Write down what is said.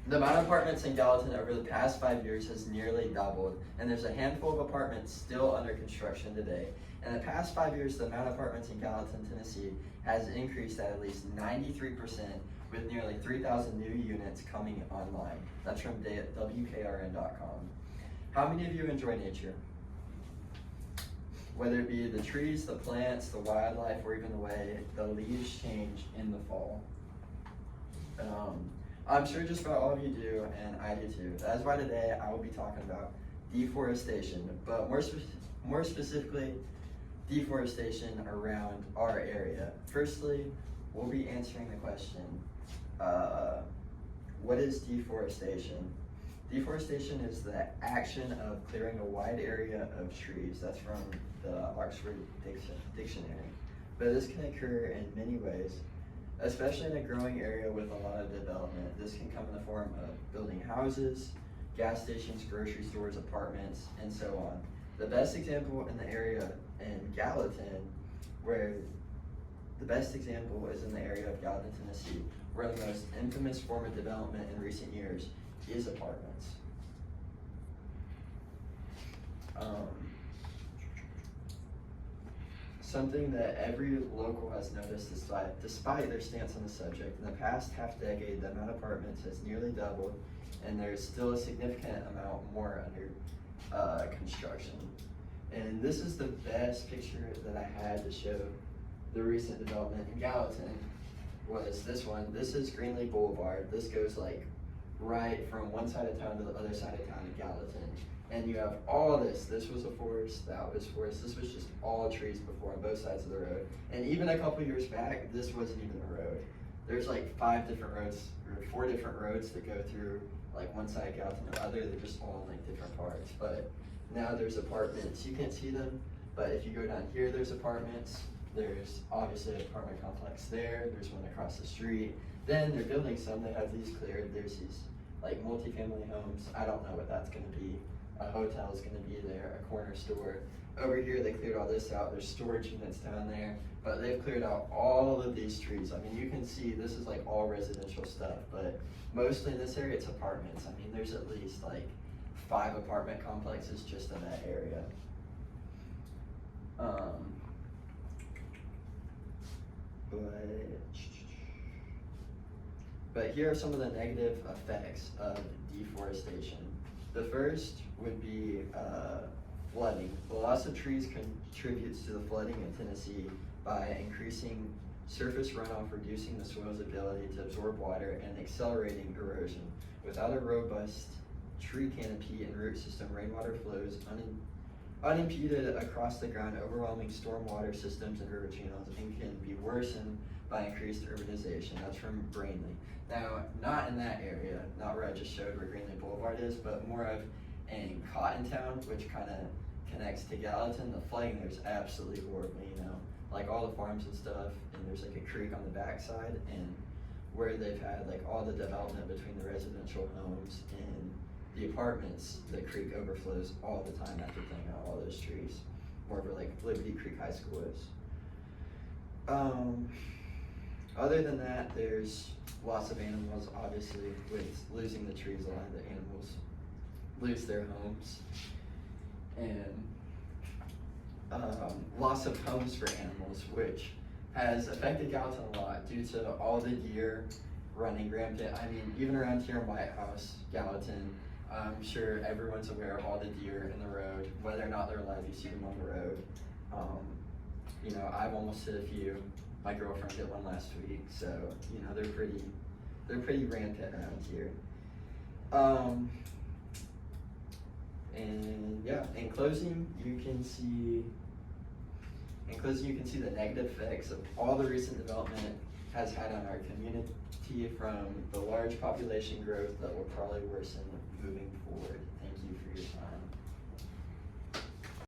The amount of apartments in Gallatin over the past 5 years has nearly doubled, and there's a handful of apartments still under construction today. In the past 5 years, the amount of apartments in Gallatin, Tennessee has increased at least 93%, with nearly 3,000 new units coming online. That's from WKRN.com. How many of you enjoy nature? Whether it be the trees, the plants, the wildlife, or even the way the leaves change in the fall. I'm sure just about all of you do, and I do too. That's why today I will be talking about deforestation, but more specifically, deforestation around our area. Firstly, we'll be answering the question, what is deforestation? Deforestation is the action of clearing a wide area of trees. That's from the Oxford Dictionary. But this can occur in many ways, especially in a growing area with a lot of development. This can come in the form of building houses, gas stations, grocery stores, apartments, and so on. The best example in the area in Gallatin, is in the area of Gallatin, Tennessee, where the most infamous form of development in recent years is apartments. Something that every local has noticed despite their stance on the subject. In the past half decade, the amount of apartments has nearly doubled, and there's still a significant amount more under construction. And this is the best picture that I had to show the recent development in Gallatin, was this one. This is Greenlee Boulevard. This goes like right from one side of town to the other side of town in Gallatin. And you have all this. This was a forest, that was forest. This was just all trees before on both sides of the road. And even a couple years back, this wasn't even a road. There's like 5 different roads, or 4 different roads that go through like one side of Gallatin or the other. They're just all in like different parts. But now there's apartments. You can't see them, but if you go down here, there's apartments. There's obviously an apartment complex there. There's one across the street. Then they're building some. They have these cleared. There's these like multifamily homes. I don't know what that's going to be. A hotel is going to be there, a corner store. Over here, they cleared all this out. There's storage units down there, but they've cleared out all of these trees. I mean, you can see this is like all residential stuff, but mostly in this area, it's apartments. I mean, there's at least like 5 apartment complexes just in that area. But here are some of the negative effects of deforestation. The first would be flooding. The loss of trees contributes to the flooding in Tennessee by increasing surface runoff, reducing the soil's ability to absorb water, and accelerating erosion. Without a robust tree canopy and root system, rainwater flows unimpeded across the ground, overwhelming stormwater systems and river channels, and can be worsened by increased urbanization. That's from Brainley. Now, not in that area, not where I just showed where Greenlee Boulevard is, but more of in Cottontown, which kind of connects to Gallatin. The flooding there's absolutely horrible, you know, like all the farms and stuff, and there's like a creek on the backside, and where they've had like all the development between the residential homes and the apartments, the creek overflows all the time after clearing out all those trees, more where like Liberty Creek High School is. Other than that, there's loss of animals, obviously, with losing the trees, a lot of the animals lose their homes. And loss of homes for animals, which has affected Gallatin a lot due to all the deer running rampant. I mean, even around here in White House, Gallatin, I'm sure everyone's aware of all the deer in the road, whether or not they're alive, you see them on the road. You know, I've almost hit a few. My girlfriend hit one last week, so you know they're pretty rampant around here. And yeah, in closing, you can see the negative effects of all the recent development has had on our community, from the large population growth that will probably worsen moving forward. Thank you for your time.